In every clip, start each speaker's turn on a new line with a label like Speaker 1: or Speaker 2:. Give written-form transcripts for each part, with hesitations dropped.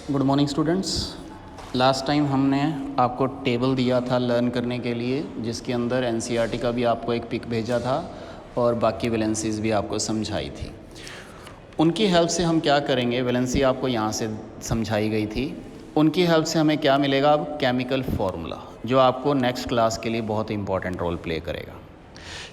Speaker 1: Good morning students. Last time हमने आपको table दिया था लर्न करने के लिए, जिसके अंदर एनसीईआरटी का भी आपको एक पिक भेजा था और बाकी वैलेंसीज़ भी आपको समझाई थी। उनकी हेल्प से हम क्या करेंगे, वैलेंसी आपको यहाँ से समझाई गई थी, उनकी हेल्प से हमें क्या मिलेगा अब, केमिकल फार्मूला, जो आपको नेक्स्ट क्लास के लिए बहुत इंपॉर्टेंट रोल प्ले करेगा।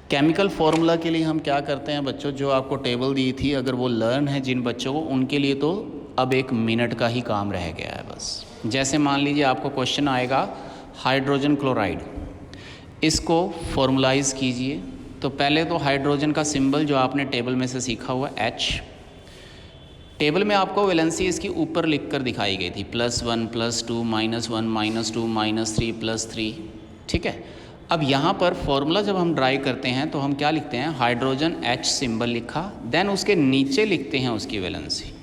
Speaker 1: केमिकल फार्मूला के लिए हम क्या करते हैं बच्चों, जो आपको टेबल दी थी, अगर वो लर्न है जिन बच्चों को, उनके लिए तो अब 1 मिनट का ही काम रह गया है बस। जैसे मान लीजिए आपको क्वेश्चन आएगा हाइड्रोजन क्लोराइड, इसको फॉर्मुलाइज कीजिए। तो पहले तो हाइड्रोजन का सिंबल जो आपने टेबल में से सीखा हुआ H, टेबल में आपको वैलेंसी इसकी ऊपर लिख कर दिखाई गई थी, +1 +2 -1 -2 -3 +3, ठीक है। अब यहाँ पर फॉर्मूला जब हम ड्राई करते हैं तो हम क्या लिखते हैं, हाइड्रोजन H सिंबल लिखा, देन उसके नीचे लिखते हैं उसकी वैलेंसी।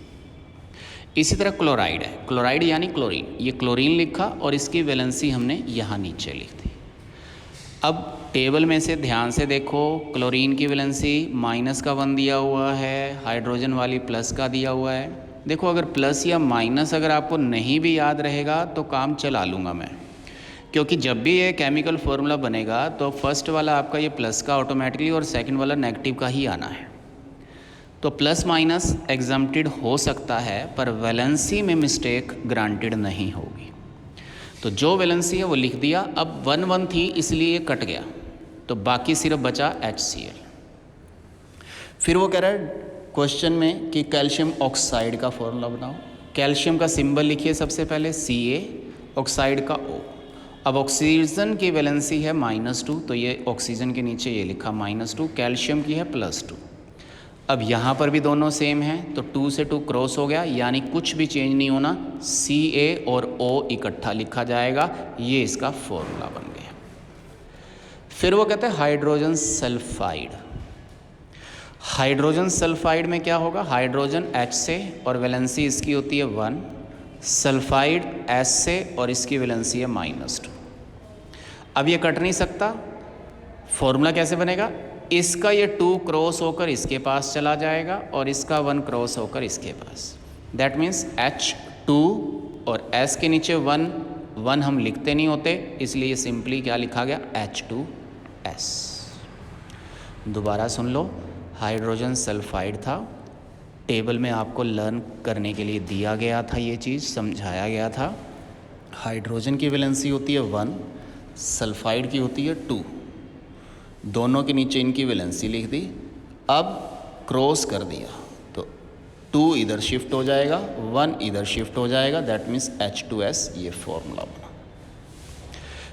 Speaker 1: इसी तरह क्लोराइड है, क्लोराइड यानी क्लोरीन, ये क्लोरीन लिखा और इसकी वैलेंसी हमने यहाँ नीचे लिख दी। अब टेबल में से ध्यान से देखो, क्लोरीन की वैलेंसी -1 दिया हुआ है, हाइड्रोजन वाली प्लस का दिया हुआ है। देखो अगर प्लस या माइनस अगर आपको नहीं भी याद रहेगा तो काम चला लूँगा मैं, क्योंकि जब भी ये केमिकल फार्मूला बनेगा तो फर्स्ट वाला आपका ये प्लस का ऑटोमेटिकली और सेकंड वाला नेगेटिव का ही आना है। तो प्लस माइनस एग्जम्प्टेड हो सकता है, पर वैलेंसी में मिस्टेक ग्रांटेड नहीं होगी। तो जो वैलेंसी है वो लिख दिया। अब 1 1 थी इसलिए कट गया, तो बाकी सिर्फ बचा HCl। फिर वो कह रहा है क्वेश्चन में कि कैल्शियम ऑक्साइड का फॉर्मूला बनाओ। कैल्शियम का सिंबल लिखिए सबसे पहले Ca, ऑक्साइड का O। अब ऑक्सीजन की वैलेंसी है -2, तो ये ऑक्सीजन के नीचे ये लिखा -2, कैल्शियम की है +2। अब यहाँ पर भी दोनों सेम हैं, तो 2 से 2 क्रॉस हो गया, यानी कुछ भी चेंज नहीं होना, Ca और O इकट्ठा लिखा जाएगा, ये इसका फॉर्मूला बन गया। फिर वो कहते हैं हाइड्रोजन सल्फाइड। हाइड्रोजन सल्फाइड में क्या होगा, हाइड्रोजन H से और वैलेंसी इसकी होती है 1, सल्फाइड S से और इसकी वैलेंसी है -2। अब ये कट नहीं सकता, फॉर्मूला कैसे बनेगा, इसका ये 2 क्रॉस होकर इसके पास चला जाएगा और इसका 1 क्रॉस होकर इसके पास। दैट मीन्स H2 और S के नीचे 1 1 हम लिखते नहीं होते, इसलिए सिंपली क्या लिखा गया, H2S। दोबारा सुन लो, हाइड्रोजन सल्फाइड था, टेबल में आपको लर्न करने के लिए दिया गया था, ये चीज़ समझाया गया था। हाइड्रोजन की वैलेंसी होती है 1, सल्फाइड की होती है 2, दोनों के नीचे इनकी वैलेंसी लिख दी। अब क्रॉस कर दिया तो 2 इधर शिफ्ट हो जाएगा, 1 इधर शिफ्ट हो जाएगा, दैट मीन्स H2S, ये फॉर्मूला बना।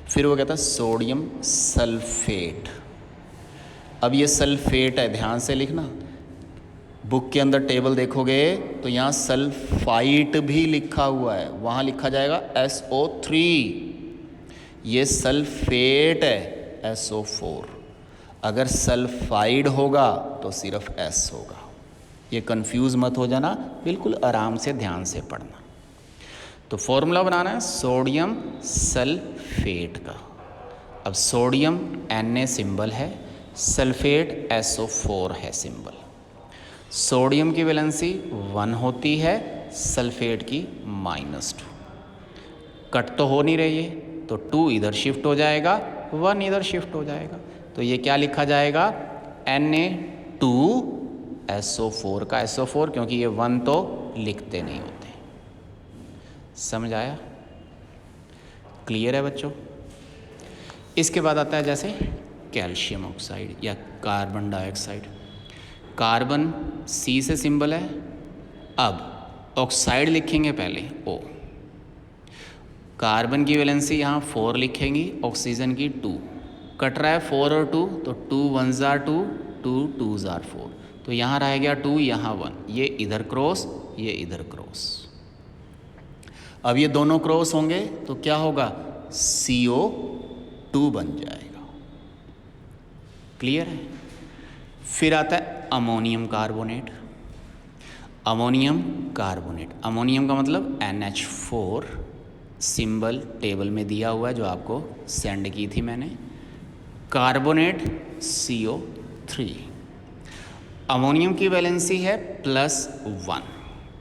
Speaker 1: फिर वो कहता है सोडियम सल्फेट। अब ये सल्फेट है, ध्यान से लिखना, बुक के अंदर टेबल देखोगे तो यहाँ सल्फाइट भी लिखा हुआ है, वहाँ लिखा जाएगा SO3, ये सल्फेट है SO4। अगर सल्फाइड होगा तो सिर्फ S होगा, ये कंफ्यूज मत हो जाना, बिल्कुल आराम से ध्यान से पढ़ना। तो फॉर्मूला बनाना है सोडियम सल्फेट का। अब सोडियम Na सिंबल है, सल्फेट SO4 है सिंबल। सोडियम की वैलेंसी 1 होती है, सल्फेट की -2। कट तो हो नहीं रही है, तो 2 इधर शिफ्ट हो जाएगा, 1 इधर शिफ्ट हो जाएगा, तो ये क्या लिखा जाएगा, Na2SO4 का SO4, क्योंकि ये 1 तो लिखते नहीं होते। समझ आया, क्लियर है बच्चों। इसके बाद आता है जैसे कैल्शियम ऑक्साइड या कार्बन डाइऑक्साइड। कार्बन C से सिंबल है, अब ऑक्साइड लिखेंगे पहले O। कार्बन की वैलेंसी यहाँ 4 लिखेंगी, ऑक्सीजन की 2, कट रहा है 4 और 2, तो 2 1s are 2, 2 2s are 4, तो यहाँ रह गया 2, यहाँ 1, ये इधर क्रॉस, ये इधर क्रॉस। अब ये दोनों क्रॉस होंगे तो क्या होगा, CO2 बन जाएगा। क्लियर है। फिर आता है ammonium carbonate. Ammonium carbonate, ammonium का मतलब NH4, सिंबल टेबल में दिया हुआ है जो आपको सेंड की थी मैंने। Carbonate CO3। अमोनियम की वैलेंसी है +1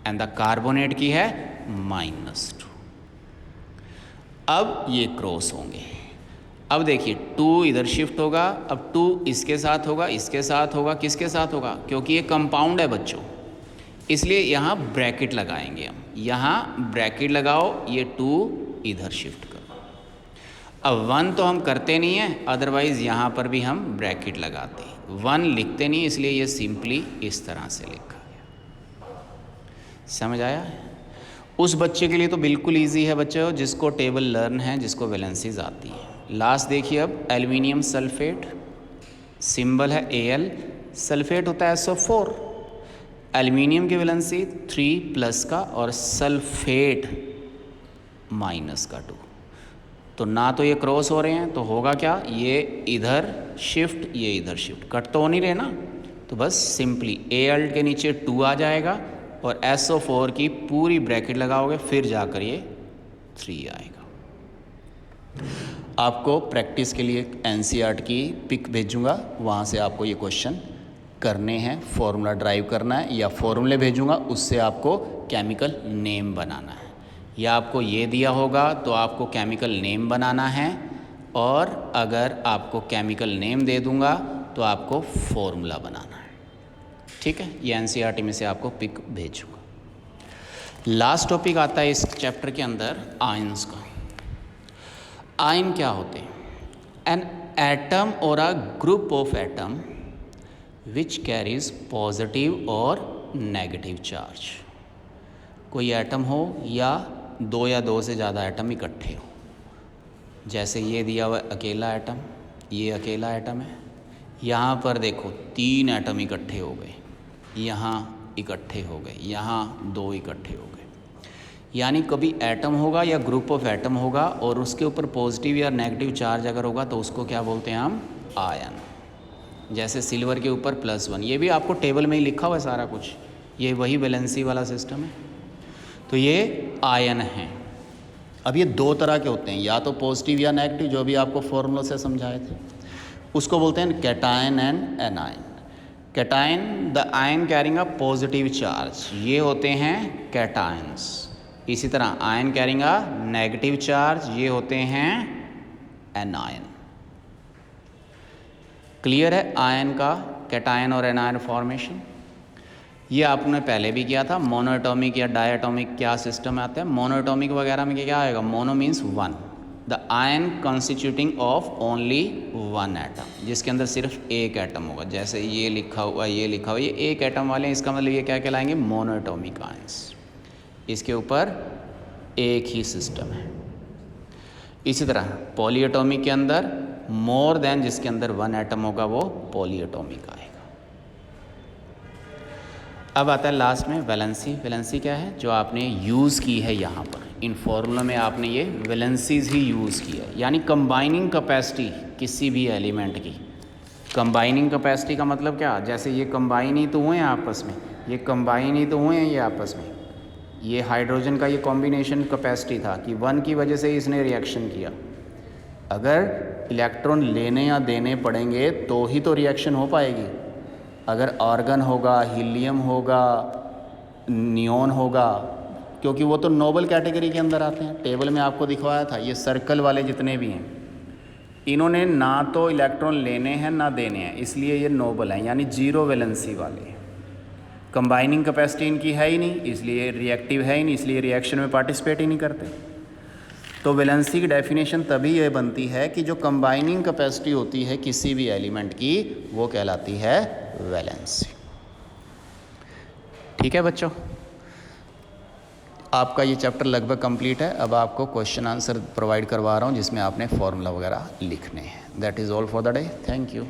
Speaker 1: एंड द कार्बोनेट की है -2। अब ये क्रॉस होंगे। अब देखिए 2 इधर शिफ्ट होगा, अब 2 इसके साथ होगा, इसके साथ होगा, किसके साथ होगा, क्योंकि ये कंपाउंड है बच्चों, इसलिए यहाँ ब्रैकेट लगाएंगे हम। यहाँ ब्रैकेट लगाओ, ये 2 इधर शिफ्ट करो। अब 1 तो हम करते नहीं हैं, अदरवाइज़ यहाँ पर भी हम ब्रैकेट लगाते हैं। 1 लिखते नहीं, इसलिए ये सिंपली इस तरह से लिखा गया। समझ आया? उस बच्चे के लिए तो बिल्कुल ईजी है बच्चों, जिसको टेबल लर्न है, जिसको वैलेंसीज आती है। लास्ट देखिए, अब एल्यूमिनियम सल्फेट, सिंबल है Al, सल्फेट होता है SO4। एल्यूमिनियम की वैलेंसी 3+ का और सल्फेट -2। तो ना तो ये क्रॉस हो रहे हैं, तो होगा क्या, ये इधर शिफ्ट, ये इधर शिफ्ट, कट तो हो नहीं रहे ना। तो बस सिंपली Al के नीचे 2 आ जाएगा और SO4 की पूरी ब्रैकेट लगाओगे, फिर जाकर ये 3 आएगा। आपको प्रैक्टिस के लिए NCERT की पिक भेजूंगा, वहाँ से आपको ये क्वेश्चन करने हैं, फॉर्मूला ड्राइव करना है, या फॉर्मूले भेजूंगा, उससे आपको केमिकल नेम बनाना है। या आपको ये दिया होगा तो आपको केमिकल नेम बनाना है, और अगर आपको केमिकल नेम दे दूंगा तो आपको फॉर्मूला बनाना है। ठीक है, ये NCERT में से आपको पिक भेजूंगा। लास्ट टॉपिक आता है इस चैप्टर के अंदर आयंस का। आयन क्या होते हैं? एन एटम और a group of atom which carries positive और नेगेटिव चार्ज। कोई एटम हो या 2 से ज़्यादा एटम इकट्ठे हो, जैसे ये दिया हुआ अकेला एटम, ये अकेला एटम है, यहाँ पर देखो 3 एटम इकट्ठे हो गए, यहाँ इकट्ठे हो गए, यहाँ 2 इकट्ठे हो गए। यानी कभी एटम होगा या ग्रुप ऑफ एटम होगा और उसके ऊपर पॉजिटिव या नेगेटिव चार्ज अगर होगा तो उसको क्या बोलते हैं हम? आयन। जैसे सिल्वर के ऊपर +1, ये भी आपको टेबल में ही लिखा हुआ है सारा कुछ, ये वही वैलेंसी वाला सिस्टम है। तो ये आयन हैं। अब ये 2 तरह के होते हैं, या तो पॉजिटिव या नेगेटिव, जो भी आपको फॉर्मूला से समझाए थे, उसको बोलते हैं cation and anion. Cation, the ion carrying a positive charge, ये होते हैं कैटायंस। इसी तरह ion carrying a negative charge, ये होते हैं एनायन। क्लियर है आयन का कैटायन और एनायन फॉर्मेशन? ये आपने पहले भी किया था। मोनोएटॉमिक या डायटॉमिक क्या सिस्टम आता है? मोनोएटॉमिक वगैरह में क्या आएगा? Mono means 1, the ion constituting of only 1 atom, जिसके अंदर सिर्फ एक एटम होगा। जैसे ये लिखा हुआ, ये लिखा हुआ, ये एक एटम वाले हैं, इसका मतलब ये क्या कहलाएंगे? Monoatomic ions. इसके ऊपर एक ही सिस्टम है। इसी तरह पॉलीएटॉमिक के अंदर मोर देन, जिसके अंदर 1 एटम होगा वो पॉलीएटॉमिक आएगा। अब आता है लास्ट में वैलेंसी। वैलेंसी क्या है? जो आपने यूज़ की है यहाँ पर इन फॉर्मूला में, आपने ये वैलेंसीज ही यूज़ की है। यानी कंबाइनिंग कैपेसिटी किसी भी एलिमेंट की। कंबाइनिंग कैपेसिटी का मतलब क्या? जैसे ये कंबाइन ही तो हुए हैं आपस में, ये कंबाइन ही तो हुए हैं ये आपस में। ये हाइड्रोजन का ये कॉम्बिनेशन कैपेसिटी था कि 1 की वजह से इसने रिएक्शन किया। अगर इलेक्ट्रॉन लेने या देने पड़ेंगे तो ही तो रिएक्शन हो पाएगी। अगर आर्गन होगा, हीलियम होगा, नियॉन होगा, क्योंकि वो तो नोबल कैटेगरी के अंदर आते हैं। टेबल में आपको दिखवाया था, ये सर्कल वाले जितने भी हैं, इन्होंने ना तो इलेक्ट्रॉन लेने हैं ना देने हैं, इसलिए ये नोबल हैं, यानी 0 वैलेंसी वाले। कंबाइनिंग कैपेसिटी इनकी है ही नहीं, इसलिए रिएक्टिव है ही नहीं, इसलिए रिएक्शन में पार्टिसिपेट ही नहीं करते। तो वैलेंसी की डेफिनेशन तभी ये बनती है कि जो कंबाइनिंग कैपेसिटी होती है किसी भी एलिमेंट की, वो कहलाती है वैलेंसी। ठीक है बच्चों, आपका ये चैप्टर लगभग कंप्लीट है। अब आपको क्वेश्चन आंसर प्रोवाइड करवा रहा हूँ जिसमें आपने फॉर्मूला वगैरह लिखने हैं। That is all for the day. Thank you.